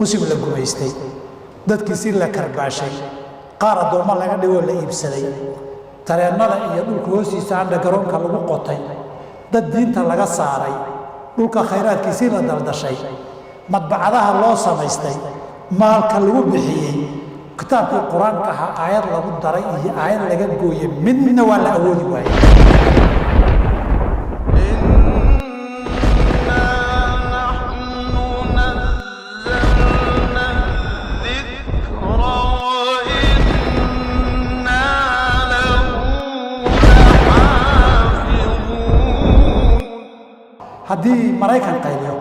muslim la gumaystay dadkiisii la karbaashay qaar addoommo laga dhigoo la iibsaday tareennada iyo dhulka hoostiisa andha garoonka lagu qotay dad diinta laga saaray dhulka khayraadkiisii la daldashay madbacadaha loo samaystay maalka lagu bixiyey kitaabkii qur-aanka ahaa aayad lagu daray iyo aayad laga gooyey midna waa la awoodi waayey haddii maraykan qayliyo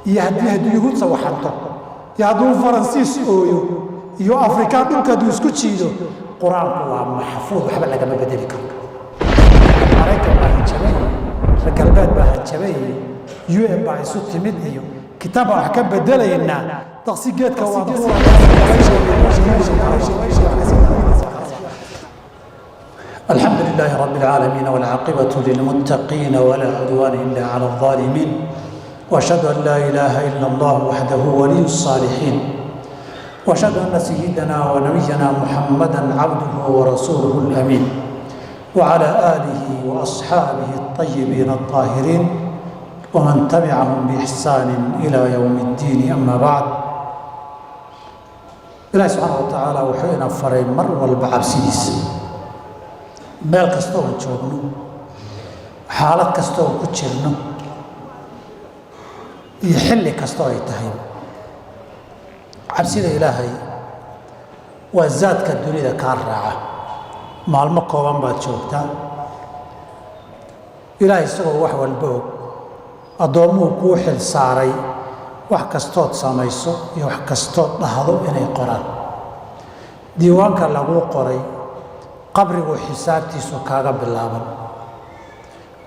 iyo haddii yuhuud sawaxanto iyo hadduu faransiis ooyo iyo afrikaan dhulka hadduu isku jiido qur-aanku waa maxfuud waxba lagama bedeli karo maraykan baa hanjabay reer galbeed baa hanjabay UN baa isu timid iyo kitaab baan wax ka bedelaynaa daqsi geedka waa الحمد لله رب العالمين والعاقبة للمتقين ولا عدوان إلا على الظالمين وأشهد أن لا إله إلا الله وحده ولي الصالحين وأشهد أن سيدنا ونبينا محمدا عبده ورسوله الأمين وعلى آله وأصحابه الطيبين الطاهرين ومن تبعهم بإحسان إلى يوم الدين أما بعد إلهي سبحانه وتعالى وحينا فرين مر والبعبسيس meel kasta oo joogno xaalad kasta oo ku jirno iyo xilli kasta oo ay tahay cabsida ilaahay waa zaadka dunida kaa raaca maalmo kooban baad joogtaa ilaahay isagoo wax walba og addoommuhu kuu xil saaray wax kastood samayso iyo wax kastood dhahdo inay qoraan diiwaanka laguu qoray qabrigu xisaabtiisu kaaga bilaaban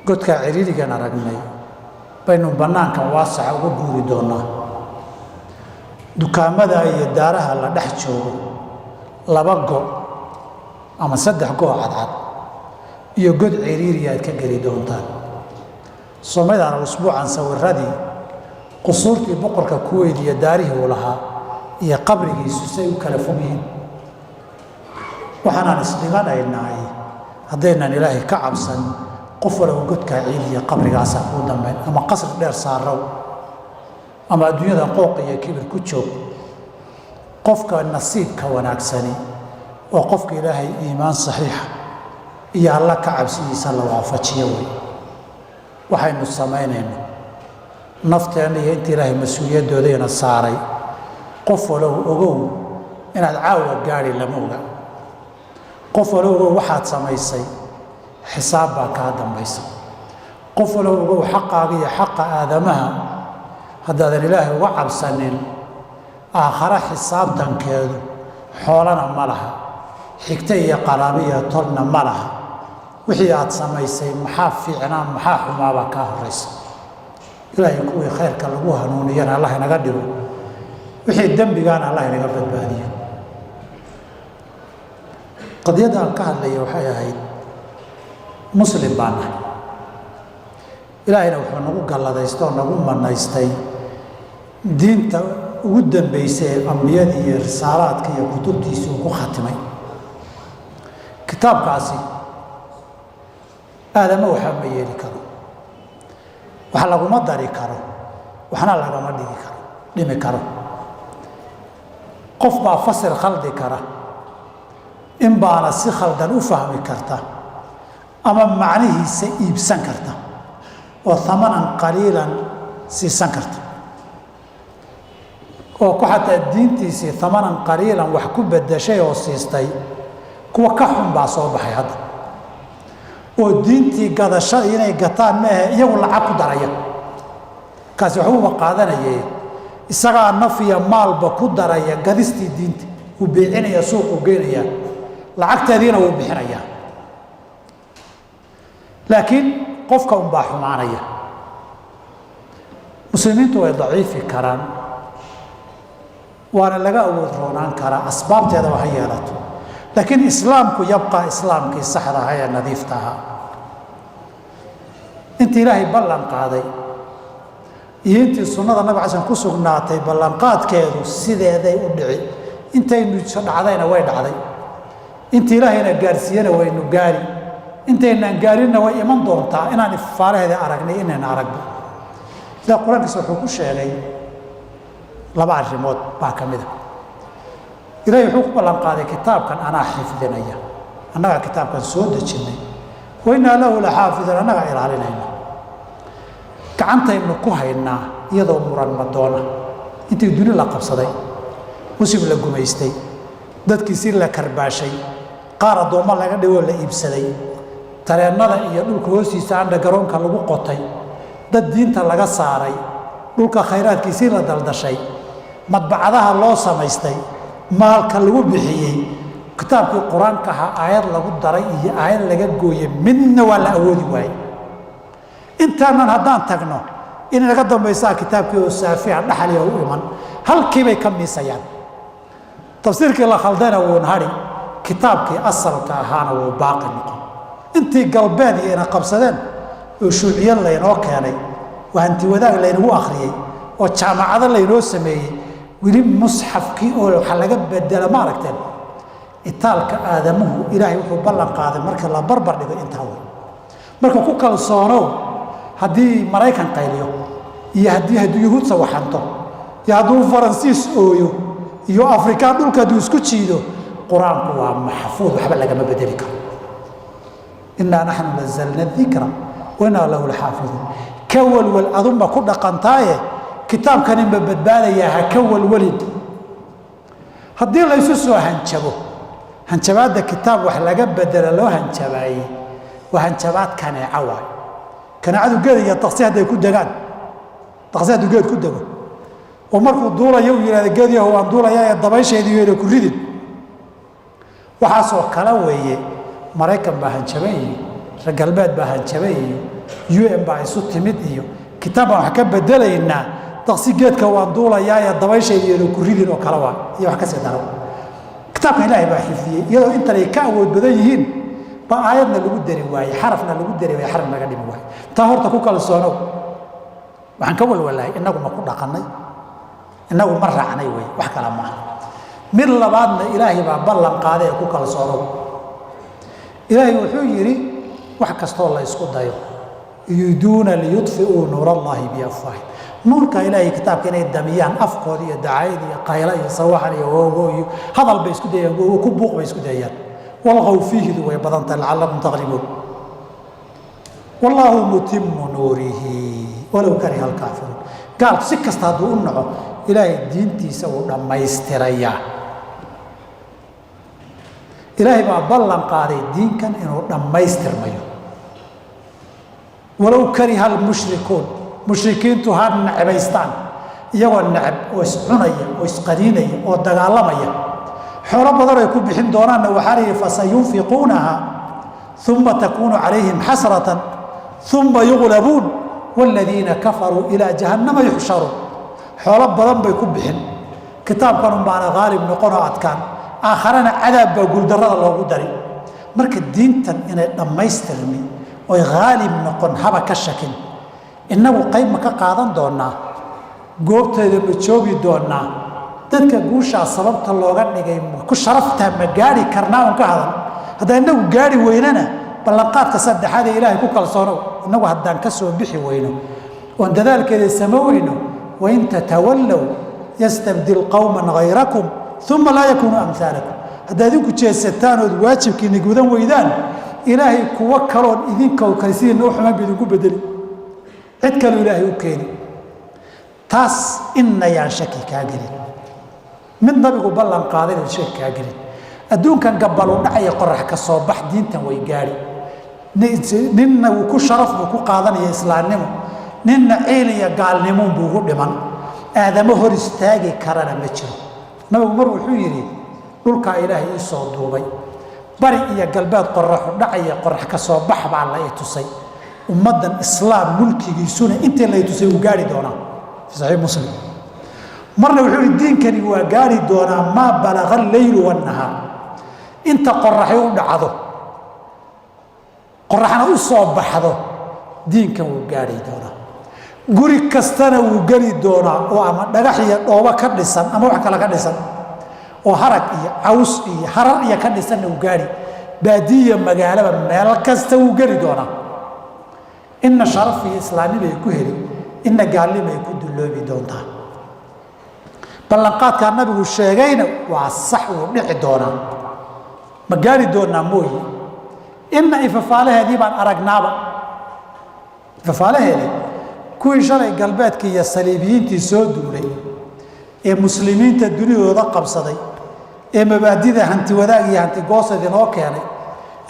godka ciriirigan aragnay baynu bannaanka waasaca uga guuri doonaa dukaamada iyo daaraha la dhex joogo 2 go ama 3 go cadcad iyo god ciriiri aad ka geli doontaan Soomaalida usbuucan sawiradii qusuurtii boqorka Kuwait iyo daarihii uu lahaa iyo qabrigiisu say u kala fog yihiin waxaan isdhiganaynaa haddaynan ilaahay ka cabsan qof walba godka ciidiya qabrigaas u dambeyn ama qasr dheer saaraw ama adduunyada qooq iyo kibir ku joog qofka nasiibka wanaagsani oo qofka ilaahay iimaan saxiixa iyo alla ka cabsidiisa la waafajiyo waxaynu sameynayno nafteena iyo inta ilaahay mas'uuliyadoodeena saaray qof walba ogow inaad caawa gaari lama oga qof walba waxaad samaysay xisaab baa ka dambaysa qof walba xaqaaga iyo xaqa aadamaha haddaadan ilaahay uga cabsanin aakhara xisaabtankeedu xoolana ma laha xigta iyo qaraabiya tolna ma laha wixii aad samaysay maxaa fiicnaa maxaa xumaaba ka horeysa ilaahay kuwii khayrka lagu hanuuniyana allah inaga dhigo wixii dambigaana allah inaga badbaadiyo qadiyada aan ka hadlayo waxay ahayd muslim baan nahay ilaahayna wuxuu nagu galladaysto oo nagu manaystay diinta ugu dambeysay ambiyadii iyo risaalaadka iyo kutubtiisa uu ku khatimay kitaabkaasi aadama waxa ma yeeli karo waxa laguma dari karo waxna lagama dhimi karo qof baa fasir khaldi kara in baana si khaldan u fahmi karta ama macnihiisa iibsan karta oo thamanan qaliilan siisan karta oo ku xataa diintiisii thamanan qaliilan wax ku bedashay oo siistay kuwa ka xun baa soo baxay hadda oo diintii gadashada inay gataan maahe iyagu lacag ku daraya kaasi waxuuba qaadanayay isagaa naf iyo maalba ku daraya gadistii diinta uu beecinaya suuq u geynaya lacagteediina wuu bixinayaa laakiin qofka unbaa xumaanaya muslimiintu way daciifi karaan waana laga awood roonaan karaa asbaabteeda ha yeelato laakiin islaamku yabqaa islaamkii saxda ahaa ee nadiifta ahaa inta ilaahay ballan qaaday iyo intii sunnada nabi xasan ku sugnaatay ballanqaadkeedu sideeday u dhici intaynu dhacdayna way dhacday inta ilaahayna gaarsiiyana waynu gaari intaynaan gaarinna way iman doontaa inaan ifaalaheeda aragnay inayna aragno ilaa qur-aankiisa wuxuu ku sheegay laba arrimood baa ka mid a ilaahay wuxuu ku ballanqaaday kitaabkan anaa xifdinaya annagaa kitaabkan soo dejinnay wainaa lahu la xaafidun annagaa ilaalinayna gacantaynu ku haynaa iyadoo muran madoona intii duni la qabsaday musib la gumaystay dadkiisii la karbaashay qaar addoommo laga dhigoo la iibsaday tareennada iyo dhulka hoostiisa andha garoonka lagu qotay dad diinta laga saaray dhulka khayraadkiisii la daldashay madbacadaha loo samaystay maalka lagu bixiyey kitaabkii qur-aanka ahaa aayad lagu daray iyo aayad laga gooyey midna waa la awoodi waayey intaanan haddaan tagno in naga dambaysaa kitaabkii oo saafiha dhaxaliya u iman halkiibay ka miisayaan tafsiirkii la khaldayna wuun hadhi kitaabkii asalka ahaana wuu baaqi noqon intii galbeed iyo ina qabsadeen oo shuuciyad laynoo keenay oo hanti wadaag laynagu akhriyey oo jaamacado laynoo sameeyey weli musxafkii oo waxa laga bedela ma aragteen itaalka aadamuhu ilaahay wuxuu ballan qaaday marka la barbar dhigo intaa way marka ku kalsoonow haddii maraykan qayliyo iyo haddii yuhuud sawaxanto iyo hadduu faransiis ooyo iyo afrikaan dhulka hadduu isku jiido qur-aanku waa maxfuud waxba lagama bedeli karo innaa naxnu nazalna dikra wainaa lahu laxaafiduun ka walwal adunba ku dhaqantaaye kitaabkan inba badbaadayaa ha ka walwalin haddii laysu soo hanjabo hanjabaadda kitaab wax laga bedela loo hanjabaayey waa hanjabaad kaneeca waay kaneecadu geed iyo daqsi hadday ku degaan daqsi hadduu geed ku dego oo markuu duulayo uu yidhahda geedyaho waan duulayaa ee dabaysheedii yayna ku ridin waxaasoo kale weeye maraykan baa hanjaban iyo reer galbeed baa hanjaban iyo un baa isu timid iyo kitaab baan wax ka bedelaynaa daqsi geedka waan duulayaa ee dabaysheedii yayna ku ridin oo kale waa iyo wax ka sii daro kitaabka ilaahay baa xifdiyey iyadoo intanay ka awood badan yihiin baa aayadna lagu dari waayey xarafna lagu dari waayey xaraf naga dhimi waaye taa horta ku kalsoonow waxaan ka walwalahay innagu ma ku dhaqannay innagu ma raacnay wey wax kale maaha mid labaadna ilaahay baa ballan qaaday ee ku kalsoonow ilaahay wuxuu yidhi wax kastoo la isku dayo yuriiduuna liyudfi'uu nuur allahi biafwaahihim nuurka ilaahay kitaabka inay damiyaan afkooda iyo dacayad iyo qayla iyo sawaxan iyo oogo iyo hadal bay isku dayaan ku buuq bay isku dayaan walqow fiihidu way badan tahay lacallakum taqlibuun wallaahu mutimu nuurihi walow kariha alkaafiruun gaalku si kasta hadduu u naco ilaahay diintiisa uu dhammaystirayaa ilaahay baa ballan qaaday diinkan inuu dhammaystirmayo walow kariha almushrikuun mushrikiintu ha nacabaystaan iyagoo nacab oo iscunaya oo isqaniinaya oo dagaalamaya xoolo badan ay ku bixin doonaanna waxaa la yidhi fasayunfiquunaha uma takuunu calayhim xasratan uma yuglabuun waaladiina kafaruu ilaa jahannama yuxsharuun xoolo badan bay ku bixin kitaabkan unbaana haalib noqon oo adkaan aakharana cadaab baa guuldarrada loogu dari marka diintan inay dhammaystirmi oy haalib noqon haba ka shakin innagu qayb ma ka qaadan doonnaa goobteeda ma joogi doonnaa dadka guushaa sababta looga dhigay ku sharaftaa ma gaari karnaa un ka hadan haddaan innagu gaari weynana ballanqaadka saddexaad ee ilaahay ku kalsoonow innagu haddaan ka soo bixi weyno oon dadaalkeeda samo weyno wain tatawallow yastabdil qowman hayrakum uma laa yakuunuu amhaalakum haddaad idinku jeesataan ood waajibkiina gudan weydaan ilaahay kuwo kaloon idinka kale sidiina u xumaan ba idinku bedeli cid kaloo ilaahay u keeni taas inna yaan shaki kaa gelin mid nabigu ballan qaaday inuu shaki kaa gelin adduunkan gabbal u dhacaya qorax ka soo bax diintan way gaadhi ninna wuu ku sharaf buu ku qaadanaya islaamnimo ninna ciil iyo gaalnimuun buu ugu dhiman aadamo hor istaagi karana ma jiro nabigu mar wuxuu yidhi dhulkaa ilaahay ii soo duubay bari iyo galbeed qoraxu dhacaya qorax ka soo bax baa la i tusay ummaddan islaam mulkigiisuna intii la i tusay uu gaari doonaa fi saxiix muslim marna wuxuu yidhi diinkani waa gaari doonaa maa balaga alleylu wannahaar inta qoraxay u dhacdo qoraxna u soo baxdo diinkan wuu gaari doonaa guri kastana wuu geli doonaa oo ama dhagax iyo dhoobo ka dhisan ama wax kale ka dhisan oo harag iyo caws iyo harar iyo ka dhisanna uu gaari baadiya magaalaba meel kasta wuu geli doonaa inna sharaf iyo islaamnimay ku heli inna gaalnimay ku dulloobi doontaa ballanqaadkaa nabigu sheegayna waa sax uu dhici doonaa ma gaari doonaa mooye inna ifafaalaheedii baan aragnaaba ifafaalaheedii kuwii shalay galbeedka iyo saliibiyiintii soo duulay ee muslimiinta dunidooda qabsaday ee mabaadida hanti wadaag iyo hanti goosad inoo keenay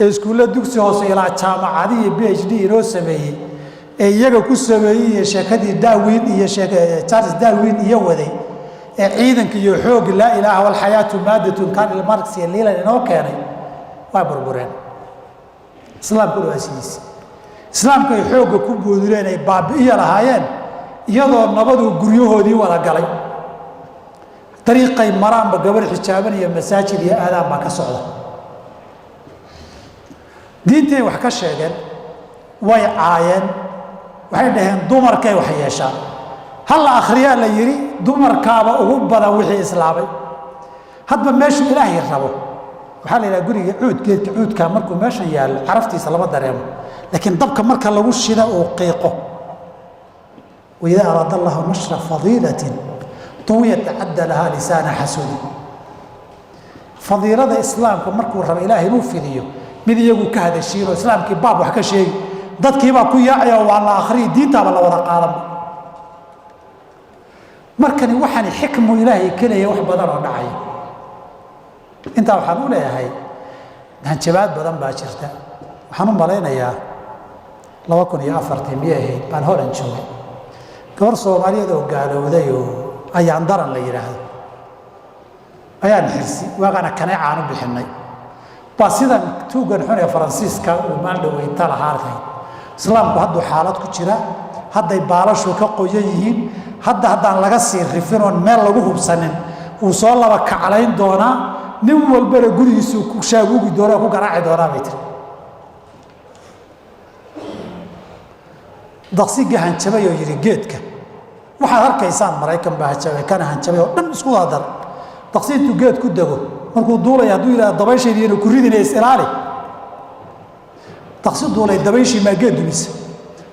ee iskuulla dugsi hoose ilaa jaamacadi iyo PhD inoo sameeyey ee iyaga ku sameeyey iyo sheekadii Darwin iyo Charles Darwin iyo waday ee ciidanka iyo xoog laa ilaaha wal xayaatu maadatun Karl Marx iyo Lenin inoo keenay waa burbureen islaamku waa sidiis islaamku ay xoog ku boodureen ay baabi'iya lahaayeen iyadoo nabadu guryahoodii wada galay dariiqay maraan ba gabar xijaaban iyo masaajid iyo aadaan ba ka socda diintay wax ka sheegeen way caayeen waxay dhaheen dumarkay wax yeeshaan hal akhriya la yiri dumarkaaba ugu badan wixii islaamay hadba meesha ilaahay rabo waxaa la yiraahdaa guriga cuudkeedka cuudka markuu meesha yaalo caraftiisa lama dareemo laakiin dabka marka lagu shida oo qiiqo وإذا أراد الله نشر فضيلة طويت تعدى لها لسان حسود فضيلة الإسلام كمركو رب إلهي نوفيديو مذ يجو كهذا الشيء الإسلام كباب وحكى شيء ضد كيما كويا وعلى آخرين دين تابع الله ولا قارب مركني وحني حكم إلهي كله يوح بدر ودعي أنت وحنقول يا هاي هنشبات بدن باشرته وحنون بلينا يا لو كن يا أفرتي مياه بان هون نشوي gabar Soomaaliyeed oo gaalowday oo ayaan daran la yiraahdo ayaan xirsi waaqana kanacaan u bixinay baa sidan tuugan xun ee Faransiiska oo maaldhow ay talahaartay islaamku haddu xaalad ku jira hadday baalashu ka qoyan yihiin haddaan laga sii rifin oo meel lagu hubsanin uu soo laba kacalayn doona nin walba gurigiisu ku shaabugi doona ku garaaci doona bay tiri daqsiga hanjabay oo yiri geedka waxaad arkaysaan Mareykan baa hanjabay kana hanjabay oo dhan isku daadar daqsiintu geed ku dago markuu duulay haduu ilaa dabaysheedii inuu ku ridinay israali daqsi duulay dabayshii ma geed dumis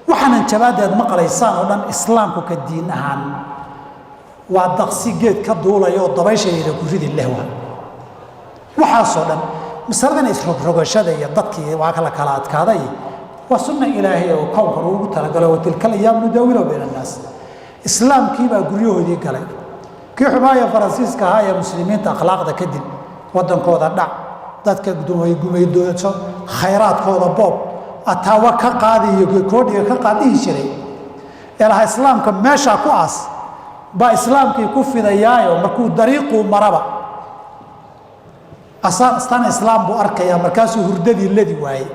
waxaan hanjabadeed maqlaysaan oo dhan islaamku ka diin ahaan waa daqsi geed ka duulay oo dabaysheedii ku ridin lehwa waxa soo dhan masaladan isrogashada iyo dadkii waa kala adkaaday وسنة إلهية وكون كروه تلقى وتلك الأيام نداولها بين الناس إسلام كيما قريوه دي قال كي حماية فرنسيس كهاية مسلمين أخلاق ذا كدن ودن كودا دع ذاتك قدوم يقوم يدوه خيرات كودا بوب أتاوى كقاضي يكودي كقاضي شري إلها إسلام كماشا كواس با إسلام كي كفي ذيايا ومركو دريقه مرابا أستان إسلام بو أركيا مركاسو هرددي الذي واي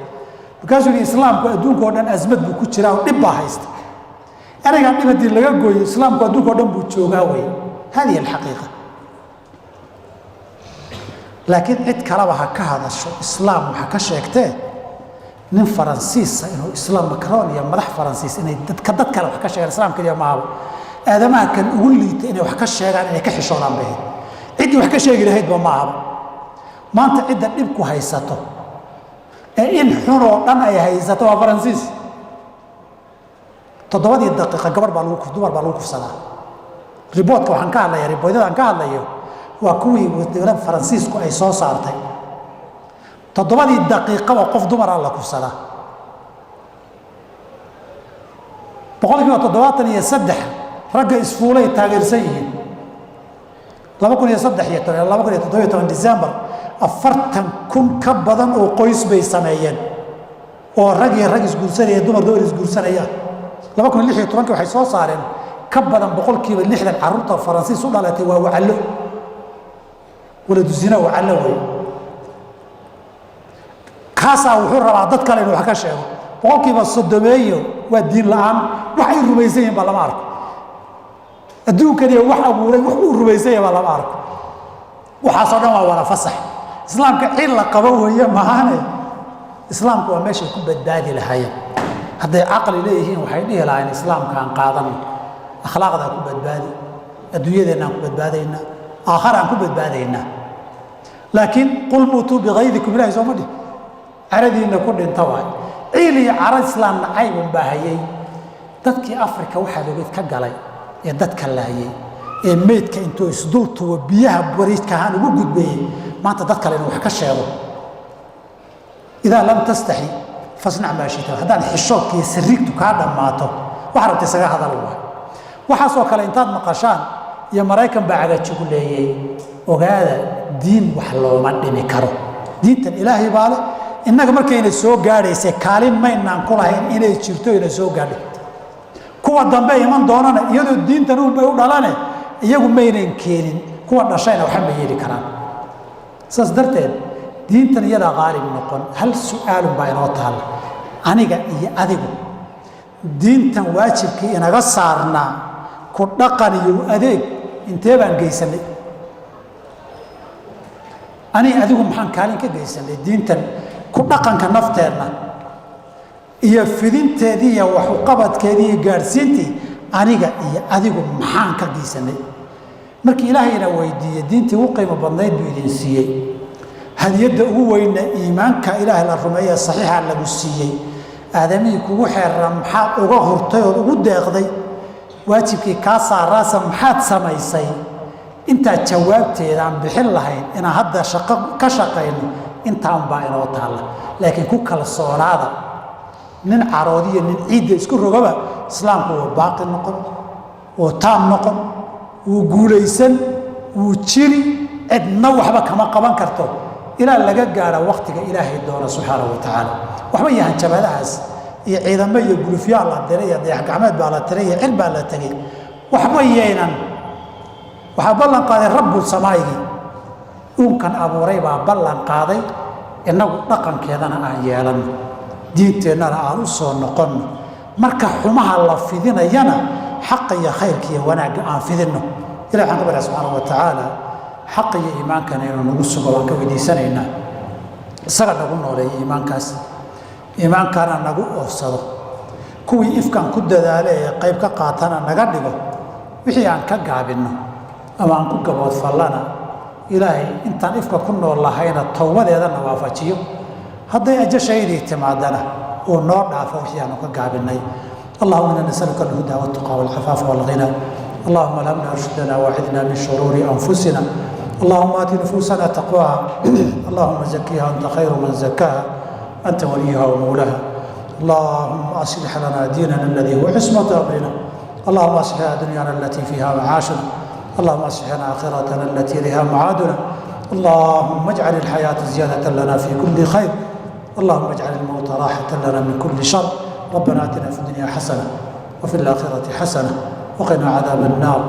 markaasuu islaamku adduunka oo dhan azmad buu ku jiraa oo dib baa haysta erayga dibadii laga gooyo islaamku adduunka oo dhan buu joogaa way hadi alxaqiiqa laakiin cid kalaba ha ka hadasho islaam waxa ka sheegtee nin faransiis inuu islaam Macron iyo madax faransiis inay dad kale wax ka sheegaan islaamka iyo maaha aadamaha kan ugu liita inay wax ka sheegaan inay ka xishoodaan baa cid wax ka sheegi lahayd ba maaha maanta cid dib ku haysato in xuro dhan ay haysato waa Faransiis 7 daqiiqo gabar baa lagu kufsadaa riboodka waxaan ka hadlayaa riboodada aan ka hadlayo waa kuwii wadada Faransiisku ay soo saartay 7 daqiiqo oo qof dumar la kufsadaa boqolkiiba 73 ragga isfuulay taageersan yihiin 2017 December 40,000 ka badan oo qoys bay sameeyeen oo rag isguursanaya dumar isguursanaya 2016 waxay soo saareen ka badan boqolkiiba 60 carruurta Faransiis u dhalatay waa wacallo wala dusina wacallo way kaasa wuxuu rabaa dad kale inuu wax ka sheego boqolkiiba 30 waa diin la'aan waxay rumaysan baa lama arko adduunkani wax abuuray wax uu rumaysan baa lama arko waxa soo dhan waa wala fasax islaamka cid la qabo weeye maahane islaamku waa meesha ku badbaadi lahaayeen hadday caqli leeyihiin waxay dhihi lahayn islaamka aan qaadano akhlaaqdaa ku badbaadi adduunyadeenna aan ku badbaadaynaa aakhara aan ku badbaadaynaa laakiin qul muutuu bikaydikum ilahay sooma dhih caradiinna ku dhinta waay ciil iyo caro islaam nacaybun baa hayay dadkii afrika waxaa logid ka galay ee dadka laayay ee meydka intuu isdultubo biyaha bariidka ahaan ugu gudbeeyey maanta dad kale inuu wax ka sheego idaa lam tastaxi fasnac maa shita haddaan xishoodka iyo sariigtu kaa dhammaato waxa rabta isaga hadal waay waxaasoo kale intaad maqashaan iyo maraykan baa cagajuguleeyey ogaada diin wax looma dhimi karo diintan ilaahay baa leh innaga markayna soo gaadhaysay kaalin maynaan ku lahayn inay jirto ina soo gaadhay kuwa dambe iman doonana iyadoo diintan unbay u dhalane iyagu maynan keenin kuwa dhashayna waxa ma yeeli karaan saas darteed diintan iyadaa qaalib noqon hal su'aalun baa inoo taalla aniga iyo adigu diintan waajibkii inaga saarnaa ku dhaqan iyo adeeg intee baan geysanay ani adigu maxaan kaalin ka geysanay diintan ku dhaqanka nafteenna iyo fidinteedii iyo waxuqabadkeedii iyo gaadhsiintii aniga iyo adigu maxaan ka geysanay markii ilaahayna weydiiyey diintii ugu qiimo badnayd buu idin siiyey hadiyadda ugu weyna iimaanka ilaahay la rumeeye saxiixa lagu siiyey aadamihii kugu xeerra maxaad uga hurtay ood ugu deeqday waajibkii kaa saaraasa maxaad samaysay intaad jawaabteedaan bixin lahayn inaan hadda shaqo ka shaqayno intaanbaa inoo taalla laakiin ku kalsoonaada nin caroodiyo nin ciidda isku rogaba islaamku wuu baaqi noqon wuu taam noqon wuu guulaysan wuu jiri cidna waxba kama qaban karto ilaa laga gaadha wakhtiga ilaahay doona subxaanahu wa tacaala waxba yahan jabadahaas iyo ciidamo iyo gulufyaa la diray iyo dayax-gacmeed baa la tiray iyo cil baa la tegey waxba yaynan waxaa ballan qaaday rabu samaayigii uunkan abuuray baa ballan qaaday innagu dhaqankeedana aan yeelanno diinteennana aan u soo noqonno marka xumaha la fidinayana xaqa iyo khayrka iyo wanaagga aan fidinno ilahi waxaan ka baryaa subxaanahu wa tacaala xaqa iyo iimaankana inuu nagu sugo waan ka weydiisanaynaa isaga nagu nooleeya iimaankaas iimaankana nagu oofsado kuwii ifkan ku dadaale ee qayb ka qaatana naga dhigo wixii aan ka gaabinno ama aan ku gaboodfallana ilaahay intaan ifka ku nool lahayna towbadeedana waafajiyo hadday ajashaydii timaadana uu noo dhaafo wixii aanu ka gaabinnay اللهم إنا نسألك الهدى والتقى والعفاف والغنى اللهم ألهمنا رشدنا واعذنا من شرور أنفسنا اللهم آت نفوسنا تقواها اللهم زكيها أنت خير من زكاها أنت وليها ومولاها اللهم أصلح لنا ديننا الذي هو عصمة أمرنا اللهم أصلح لنا دنيانا التي فيها معاشنا اللهم أصلح لنا آخرتنا التي إليها معادنا اللهم اجعل الحياة زيادة لنا في كل خير اللهم اجعل الموت راحة لنا من كل شر ربنا آتنا في الدنيا حسنة وفي الآخرة حسنة وقنا عذاب النار